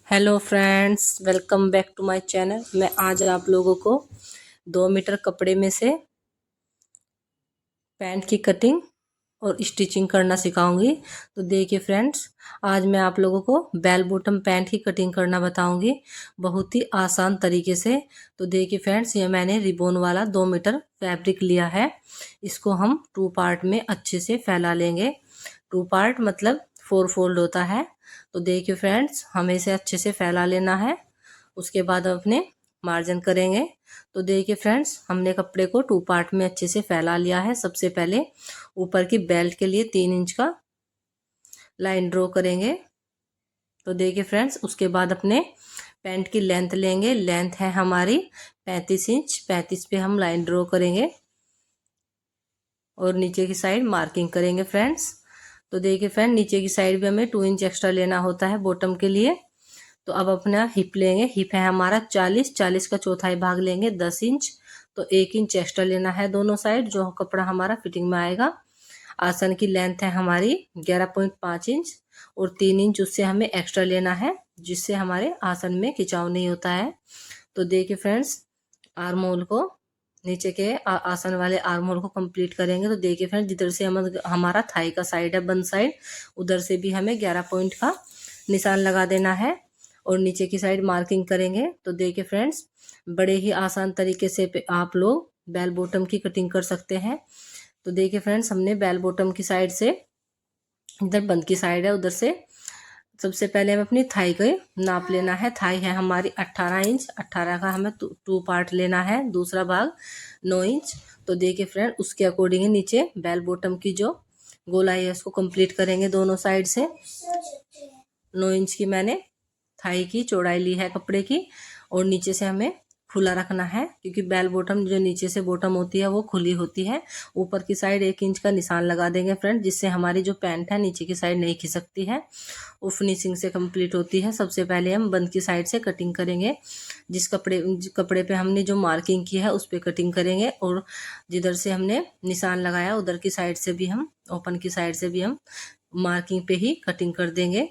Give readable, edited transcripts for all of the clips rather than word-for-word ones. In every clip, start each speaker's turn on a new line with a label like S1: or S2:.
S1: Hello friends, welcome back to my channel. मैं आज आप लोगों को 2 मीटर कपड़े में से पैंट की कटिंग और स्टिचिंग करना सिखाऊंगी। तो देखिए फ्रेंड्स, आज मैं आप लोगों को बेल बॉटम पैंट की कटिंग करना बताऊंगी बहुत ही आसान तरीके से। तो देखिए फ्रेंड्स, ये मैंने रिबॉन वाला 2 मीटर फैब्रिक लिया है। इसको हम 2 पार्ट में अच्छे से फैला लेंगे। 2 पार्ट मतलब 4 फोल्ड होता है। तो देखिए फ्रेंड्स, हमें इसे अच्छे से फैला लेना है। उसके बाद हम अपने मार्जिन करेंगे। तो देखिए फ्रेंड्स, हमने कपड़े को 2 पार्ट में अच्छे से फैला लिया है। सबसे पहले ऊपर की बेल्ट के लिए 3 इंच का लाइन ड्रॉ करेंगे। तो देखिए फ्रेंड्स, उसके बाद अपने पैंट की लेंथ लेंगे। लेंथ है हमारी 35 इंच। 35 पे हम लाइन ड्रॉ करेंगे और नीचे की साइड मार्किंग करेंगे फ्रेंड्स। तो देखिए फ्रेंड, नीचे की साइड भी हमें 2 इंच एक्स्ट्रा लेना होता है बॉटम के लिए। तो अब अपना हिप लेंगे। हिप है हमारा 40 का चौथाई भाग लेंगे 10 इंच। तो 1 इंच एक्स्ट्रा लेना है दोनों साइड, जो कपड़ा हमारा फिटिंग में आएगा। आसन की लेंथ है हमारी 11.5 इंच और 3 इंच उससे हमें एक्स्ट्रा लेना है, जिससे हमारे आसन में खिंचाव नहीं होता है। तो देखिए फ्रेंड्स, आर्म होल को नीचे के आसन वाले आर्म होल को कंप्लीट करेंगे। तो देखिए फ्रेंड्स, जिधर से हमारा थाई का साइड है बन साइड, उधर से भी हमें 11 पॉइंट का निशान लगा देना है और नीचे की साइड मार्किंग करेंगे। तो देखिए फ्रेंड्स, बड़े ही आसान तरीके से आप लोग बेल बॉटम की कटिंग कर सकते हैं। तो देखिए फ्रेंड्स, हमने बेल बॉटम की साइड से, इधर बंद की साइड है, उधर से सबसे पहले हमें अपनी थाई का नाप लेना है। थाई है हमारी 18 इंच। 18 का हमें 2 पार्ट लेना है, दूसरा भाग 9 इंच। तो देखिए फ्रेंड, उसके अकॉर्डिंग नीचे बेल बॉटम की जो गोलाई है उसको कंप्लीट करेंगे दोनों साइड से। 9 इंच की मैंने थाई की चौड़ाई ली है कपड़े की, और नीचे से हमें खुला रखना है, क्योंकि बेल बॉटम जो नीचे से बॉटम होती है वो खुली होती है। ऊपर की साइड 1 इंच का निशान लगा देंगे फ्रेंड, जिससे हमारी जो पैंट है नीचे की साइड नहीं खिसकती है, वो फिनिशिंग से कंप्लीट होती है। सबसे पहले हम बंद की साइड से कटिंग करेंगे। जिस कपड़े पे हमने जो मार्किंग की है उस पर कटिंग करेंगे, और जिधर से हमने निशान लगाया उधर की साइड से भी हम, ओपन की साइड से भी हम मार्किंग पे ही कटिंग कर देंगे।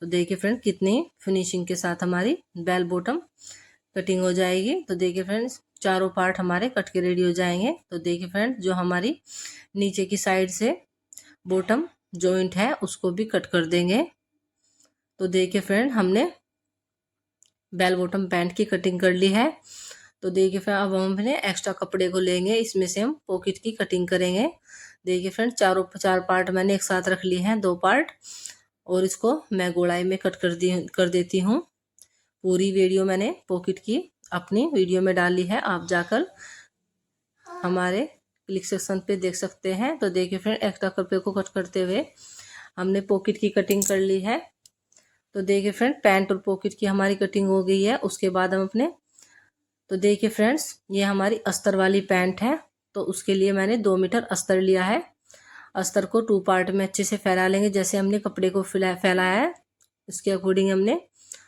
S1: तो देखिए फ्रेंड, कितनी फिनिशिंग के साथ हमारी बेल बॉटम कटिंग हो जाएगी। तो देखिए फ्रेंड्स, चारों पार्ट हमारे कट के रेडी हो जाएंगे। तो देखिए फ्रेंड्स, जो हमारी नीचे की साइड से बॉटम जॉइंट है उसको भी कट कर देंगे। तो देखिए फ्रेंड, हमने बेल बॉटम पैंट की कटिंग कर ली है। तो देखिए फ्रेंड, अब हम अपने एक्स्ट्रा कपड़े को लेंगे, इसमें से हम पॉकेट की कटिंग करेंगे। देखिए फ्रेंड, चार पार्ट मैंने एक साथ रख लिए हैं, 2 पार्ट, और इसको मैं गोलाई में कट कर देती हूँ। पूरी वीडियो मैंने पॉकेट की अपनी वीडियो में डाली है, आप जाकर हमारे क्लिक सेक्शन पे देख सकते हैं। तो देखिए फ्रेंड, एक्स्ट्रा कपड़े को कट करते हुए हमने पॉकेट की कटिंग कर ली है। तो देखिए फ्रेंड, पैंट और पॉकेट की हमारी कटिंग हो गई है। उसके बाद हम अपने, तो देखिए फ्रेंड्स, ये हमारी अस्तर वाली पैंट है। तो उसके लिए मैंने 2 मीटर अस्तर लिया है। अस्तर को 2 पार्ट में अच्छे से फैला लेंगे, जैसे हमने कपड़े को फैलाया है उसके अकॉर्डिंग हमने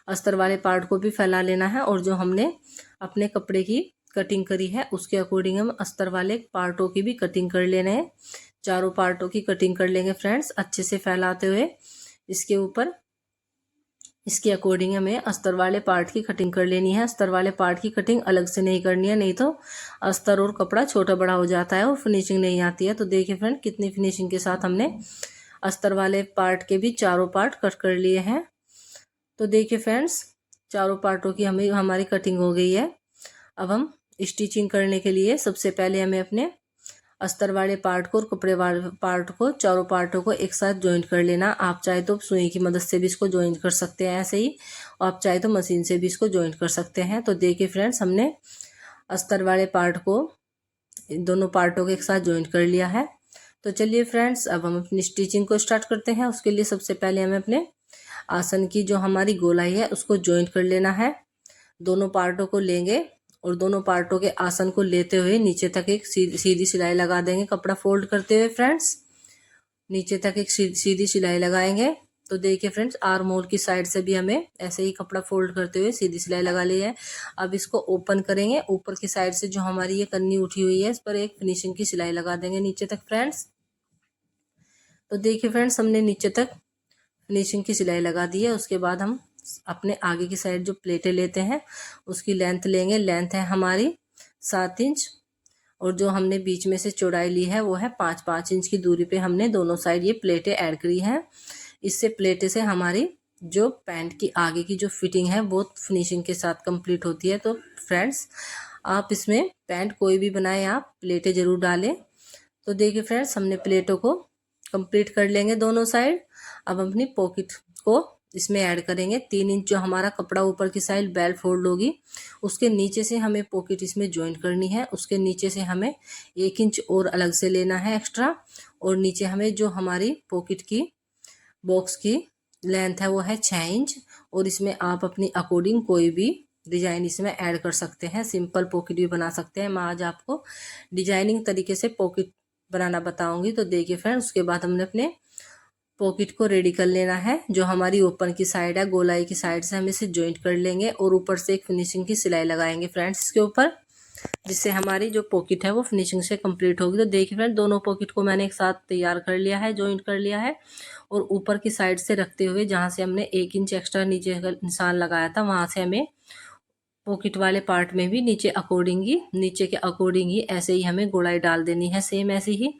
S1: अस्तर वाले पार्ट को भी फैला लेना है, और जो हमने अपने कपड़े की कटिंग करी है उसके अकॉर्डिंग हम अस्तर वाले पार्टों की भी कटिंग कर लेना है। चारों पार्टों की कटिंग कर लेंगे फ्रेंड्स, अच्छे से फैलाते हुए। इसके ऊपर इसके अकॉर्डिंग हमें अस्तर वाले पार्ट की कटिंग कर लेनी है। अस्तर वाले पार्ट की कटिंग अलग से नहीं करनी है, नहीं तो अस्तर और कपड़ा छोटा बड़ा हो जाता है और फिनिशिंग नहीं आती है। तो देखिए फ्रेंड, कितनी फिनिशिंग के साथ हमने अस्तर वाले पार्ट के भी चारों पार्ट कट कर लिए हैं। तो देखिए फ्रेंड्स, चारों पार्टों की हमारी कटिंग हो गई है। अब हम स्टिचिंग करने के लिए सबसे पहले हमें अपने अस्तर वाले पार्ट को और कपड़े वाले पार्ट को, चारों पार्टों को एक साथ ज्वाइंट कर लेना। आप चाहे तो सुई की मदद से भी इसको ज्वाइंट कर सकते हैं ऐसे ही, और आप चाहे तो मशीन से भी इसको ज्वाइंट कर सकते हैं। तो देखिए फ्रेंड्स, हमने अस्तर वाले पार्ट को दोनों पार्टों को एक साथ ज्वाइंट कर लिया है। तो चलिए फ्रेंड्स, अब हम अपनी स्टिचिंग को स्टार्ट करते हैं। उसके लिए सबसे पहले हमें अपने आसन की जो हमारी गोलाई है उसको ज्वाइंट कर लेना है। दोनों पार्टों को लेंगे और दोनों पार्टों के आसन को लेते हुए नीचे तक एक सीधी सिलाई लगा देंगे। कपड़ा फोल्ड करते हुए फ्रेंड्स नीचे तक एक सीधी सिलाई लगाएंगे। तो देखिए फ्रेंड्स, आर्म होल की साइड से भी हमें ऐसे ही कपड़ा फोल्ड करते हुए सीधी सिलाई लगा ली है। अब इसको ओपन करेंगे। ऊपर की साइड से जो हमारी ये कन्नी उठी हुई है, इस पर एक फिनिशिंग की सिलाई लगा देंगे नीचे तक फ्रेंड्स। तो देखिए फ्रेंड्स, हमने नीचे तक फिनिशिंग की सिलाई लगा दी है। उसके बाद हम अपने आगे की साइड जो प्लेटें लेते हैं उसकी लेंथ लेंगे। लेंथ है हमारी 7 इंच और जो हमने बीच में से चौड़ाई ली है वो है 5-5 इंच की दूरी पे हमने दोनों साइड ये प्लेटें ऐड करी हैं। इससे प्लेटें से हमारी जो पैंट की आगे की जो फिटिंग है वो फिनिशिंग के साथ कंप्लीट होती है। तो फ्रेंड्स आप इसमें पैंट कोई भी बनाएं, आप प्लेटें ज़रूर डालें। तो देखिए फ्रेंड्स हमने प्लेटों को कंप्लीट कर लेंगे दोनों साइड। अब अपनी पॉकेट को इसमें ऐड करेंगे। 3 इंच जो हमारा कपड़ा ऊपर की साइड बेल फोल्ड होगी उसके नीचे से हमें पॉकेट इसमें ज्वाइंट करनी है। उसके नीचे से हमें 1 इंच और अलग से लेना है एक्स्ट्रा, और नीचे हमें जो हमारी पॉकेट की बॉक्स की लेंथ है वो है 6 इंच। और इसमें आप अपनी अकॉर्डिंग कोई भी डिजाइन इसमें ऐड कर सकते हैं। सिंपल पॉकेट भी बना सकते हैं। मैं आज आपको डिजाइनिंग तरीके से पॉकेट बनाना बताऊंगी। तो देखिए फ्रेंड्स उसके बाद हमने अपने पॉकेट को रेडी कर लेना है। जो हमारी ओपन की साइड है गोलाई की साइड से हम इसे ज्वाइंट कर लेंगे और ऊपर से एक फिनिशिंग की सिलाई लगाएंगे फ्रेंड्स इसके ऊपर, जिससे हमारी जो पॉकेट है वो फिनिशिंग से कंप्लीट होगी। तो देखिए फ्रेंड दोनों पॉकेट को मैंने एक साथ तैयार कर लिया है, ज्वाइंट कर लिया है। और ऊपर की साइड से रखते हुए जहाँ से हमने 1 इंच एक्स्ट्रा नीचे का निशान लगाया था वहाँ से हमें पॉकेट वाले पार्ट में भी नीचे के अकॉर्डिंग ही ऐसे ही हमें गोलाई डाल देनी है, सेम ऐसे ही।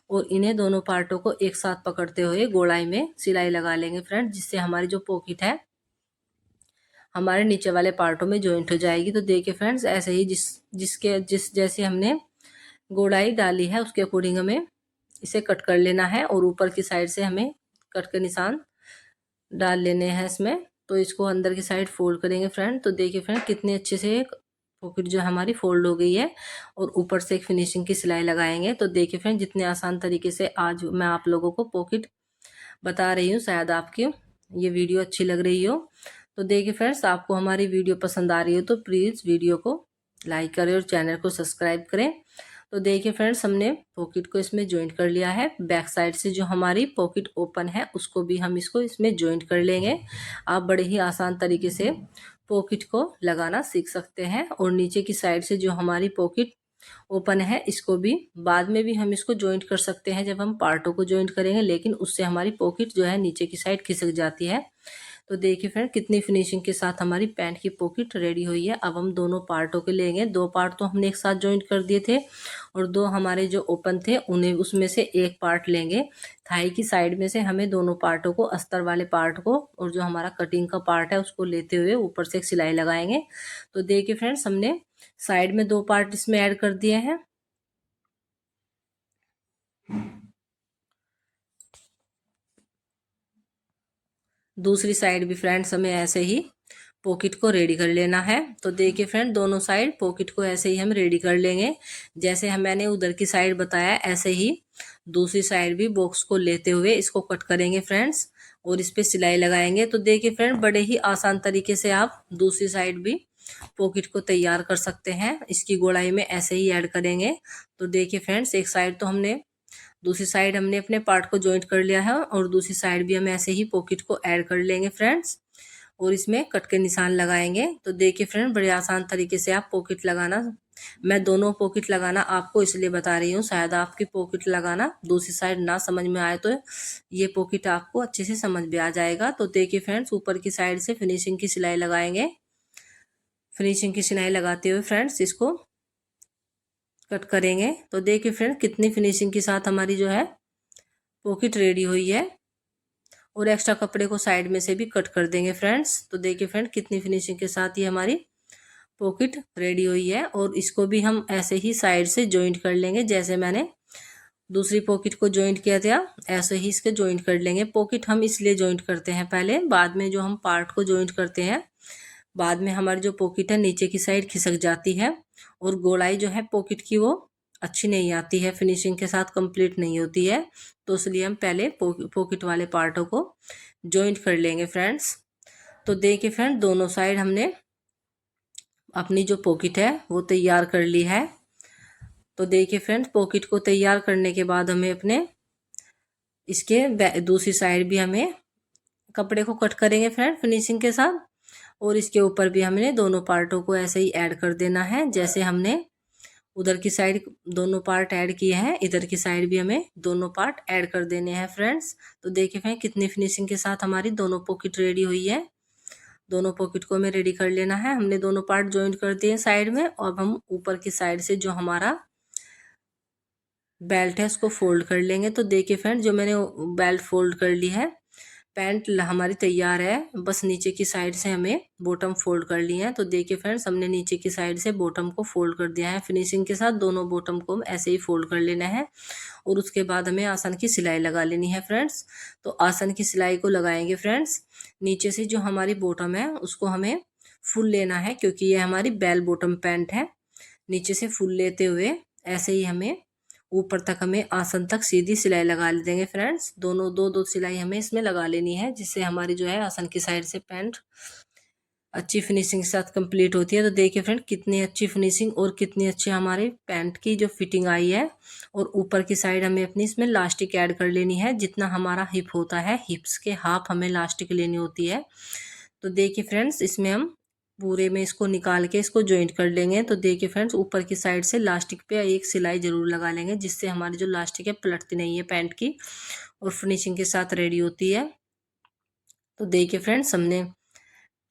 S1: और इन्हें दोनों पार्टों को एक साथ पकड़ते हुए गोलाई में सिलाई लगा लेंगे फ्रेंड, जिससे हमारी जो पॉकेट है हमारे नीचे वाले पार्टों में ज्वाइंट हो जाएगी। तो देखिए फ्रेंड्स ऐसे ही जिस जैसे हमने गोलाई डाली है उसके अकॉर्डिंग हमें इसे कट कर लेना है और ऊपर की साइड से हमें कट के निशान डाल लेने हैं इसमें। तो इसको अंदर की साइड फोल्ड करेंगे फ्रेंड। तो देखिए फ्रेंड कितने अच्छे से पॉकेट जो हमारी फोल्ड हो गई है और ऊपर से एक फिनिशिंग की सिलाई लगाएंगे। तो देखिए फ्रेंड जितने आसान तरीके से आज मैं आप लोगों को पॉकेट बता रही हूँ, शायद आपकी ये वीडियो अच्छी लग रही हो। तो देखिए फ्रेंड्स आपको हमारी वीडियो पसंद आ रही हो तो प्लीज़ वीडियो को लाइक करें और चैनल को सब्सक्राइब करें। तो देखिए फ्रेंड्स हमने पॉकेट को इसमें ज्वाइंट कर लिया है। बैक साइड से जो हमारी पॉकेट ओपन है उसको भी हम इसको इसमें ज्वाइंट कर लेंगे। आप बड़े ही आसान तरीके से पॉकेट को लगाना सीख सकते हैं। और नीचे की साइड से जो हमारी पॉकेट ओपन है इसको भी बाद में भी हम इसको ज्वाइंट कर सकते हैं जब हम पार्टों को ज्वाइंट करेंगे, लेकिन उससे हमारी पॉकेट जो है नीचे की साइड खिसक जाती है। तो देखिए फ्रेंड कितनी फिनिशिंग के साथ हमारी पैंट की पॉकेट रेडी हुई है। अब हम दोनों पार्टों के लेंगे। 2 पार्ट तो हमने एक साथ ज्वाइंट कर दिए थे और 2 हमारे जो ओपन थे उन्हें उसमें से एक पार्ट लेंगे। थाई की साइड में से हमें दोनों पार्टों को, अस्तर वाले पार्ट को और जो हमारा कटिंग का पार्ट है उसको लेते हुए ऊपर से एक सिलाई लगाएंगे। तो देखिए फ्रेंड्स हमने साइड में 2 पार्ट इसमें ऐड कर दिए हैं। दूसरी साइड भी फ्रेंड्स हमें ऐसे ही पॉकेट को रेडी कर लेना है। तो देखिए फ्रेंड दोनों साइड पॉकेट को ऐसे ही हम रेडी कर लेंगे। जैसे मैंने उधर की साइड बताया ऐसे ही दूसरी साइड भी बॉक्स को लेते हुए इसको कट करेंगे फ्रेंड्स और इस पे सिलाई लगाएंगे। तो देखिए फ्रेंड बड़े ही आसान तरीके से आप दूसरी साइड भी पॉकेट को तैयार कर सकते हैं। इसकी गोलाई में ऐसे ही ऐड करेंगे। तो देखिए फ्रेंड्स एक साइड तो हमने, दूसरी साइड हमने अपने पार्ट को ज्वाइंट कर लिया है और दूसरी साइड भी हम ऐसे ही पॉकेट को ऐड कर लेंगे फ्रेंड्स और इसमें कट के निशान लगाएंगे। तो देखिए फ्रेंड बड़े आसान तरीके से आप पॉकेट लगाना, मैं दोनों पॉकेट लगाना आपको इसलिए बता रही हूँ, शायद आपकी पॉकेट लगाना दूसरी साइड ना समझ में आए तो ये पॉकेट आपको अच्छे से समझ में आ जाएगा। तो देखिए फ्रेंड्स ऊपर की साइड से फिनिशिंग की सिलाई लगाएंगे। फिनिशिंग की सिलाई लगाते हुए फ्रेंड्स इसको कट करेंगे। तो देखिए फ्रेंड कितनी फिनिशिंग के साथ हमारी जो है पॉकेट रेडी हुई है और एक्स्ट्रा कपड़े को साइड में से भी कट कर देंगे फ्रेंड्स। तो देखिए फ्रेंड कितनी फिनिशिंग के साथ ये हमारी पॉकेट रेडी हुई है और इसको भी हम ऐसे ही साइड से ज्वाइंट कर लेंगे। जैसे मैंने दूसरी पॉकेट को ज्वाइंट किया था ऐसे ही इसके ज्वाइंट कर लेंगे। पॉकेट हम इसलिए ज्वाइंट करते हैं पहले, बाद में जो हम पार्ट को ज्वाइंट करते हैं बाद में हमारी जो पॉकेट है नीचे की साइड खिसक जाती है और गोलाई जो है पॉकेट की वो अच्छी नहीं आती है, फिनिशिंग के साथ कंप्लीट नहीं होती है। तो इसलिए हम पहले पॉकेट वाले पार्टों को ज्वाइंट कर लेंगे फ्रेंड्स। तो देखिए फ्रेंड दोनों साइड हमने अपनी जो पॉकेट है वो तैयार कर ली है। तो देखिए फ्रेंड पॉकेट को तैयार करने के बाद हमें अपने इसके दूसरी साइड भी हमें कपड़े को कट करेंगे फ्रेंड फिनिशिंग के साथ और इसके ऊपर भी हमने दोनों पार्टों को ऐसे ही ऐड कर देना है। जैसे हमने उधर की साइड दोनों पार्ट ऐड किए हैं, इधर की साइड भी हमें दोनों पार्ट ऐड कर देने हैं फ्रेंड्स। तो देखिए फ्रेंड कितनी फिनिशिंग के साथ हमारी दोनों पॉकेट रेडी हुई है। दोनों पॉकेट को हमें रेडी कर लेना है। हमने दोनों पार्ट ज्वाइंट कर दिए साइड में, और अब हम ऊपर की साइड से जो हमारा बेल्ट है उसको फोल्ड कर लेंगे। तो देखिए फ्रेंड, जो मैंने बेल्ट फोल्ड कर ली है, पैंट हमारी तैयार है। बस नीचे की साइड से हमें बॉटम फोल्ड कर ली है। तो देखिए फ्रेंड्स, हमने नीचे की साइड से बॉटम को फोल्ड कर दिया है। फिनिशिंग के साथ दोनों बॉटम को ऐसे ही फोल्ड कर लेना है, और उसके बाद हमें आसन की सिलाई लगा लेनी है फ्रेंड्स। तो आसन की सिलाई को लगाएंगे फ्रेंड्स। नीचे से जो हमारी बॉटम है उसको हमें फुल लेना है, क्योंकि ये हमारी बेल बॉटम पैंट है। नीचे से फुल लेते हुए ऐसे ही हमें ऊपर तक हमें आसन तक सीधी सिलाई लगा देंगे फ्रेंड्स। दोनों दो दो सिलाई हमें इसमें लगा लेनी है, जिससे हमारी जो है आसन की साइड से पैंट अच्छी फिनिशिंग के साथ कंप्लीट होती है। तो देखिए फ्रेंड, कितनी अच्छी फिनिशिंग और कितनी अच्छी हमारे पैंट की जो फिटिंग आई है। और ऊपर की साइड हमें अपनी इसमें लास्टिक ऐड कर लेनी है। जितना हमारा हिप होता है, हिप्स के हाफ हमें लास्टिक लेनी होती है। तो देखिए फ्रेंड्स, इसमें हम पूरे में इसको निकाल के इसको ज्वाइंट कर लेंगे। तो देखिए फ्रेंड्स, ऊपर की साइड से लास्टिक पे एक सिलाई जरूर लगा लेंगे, जिससे हमारी जो लास्टिक है पलटती नहीं है पैंट की, और फिनिशिंग के साथ रेडी होती है। तो देखिए फ्रेंड्स, हमने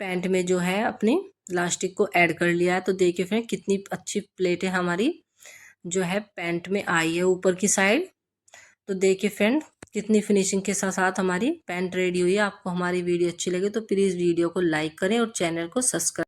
S1: पैंट में जो है अपनी लास्टिक को ऐड कर लिया है। तो देखिए फ्रेंड, कितनी अच्छी प्लेटें हमारी जो है पैंट में आई है ऊपर की साइड। तो देखिए फ्रेंड, कितनी फिनिशिंग के साथ साथ हमारी पैंट रेडी हुई है। आपको हमारी वीडियो अच्छी लगे तो प्लीज़ वीडियो को लाइक करें और चैनल को सब्सक्राइब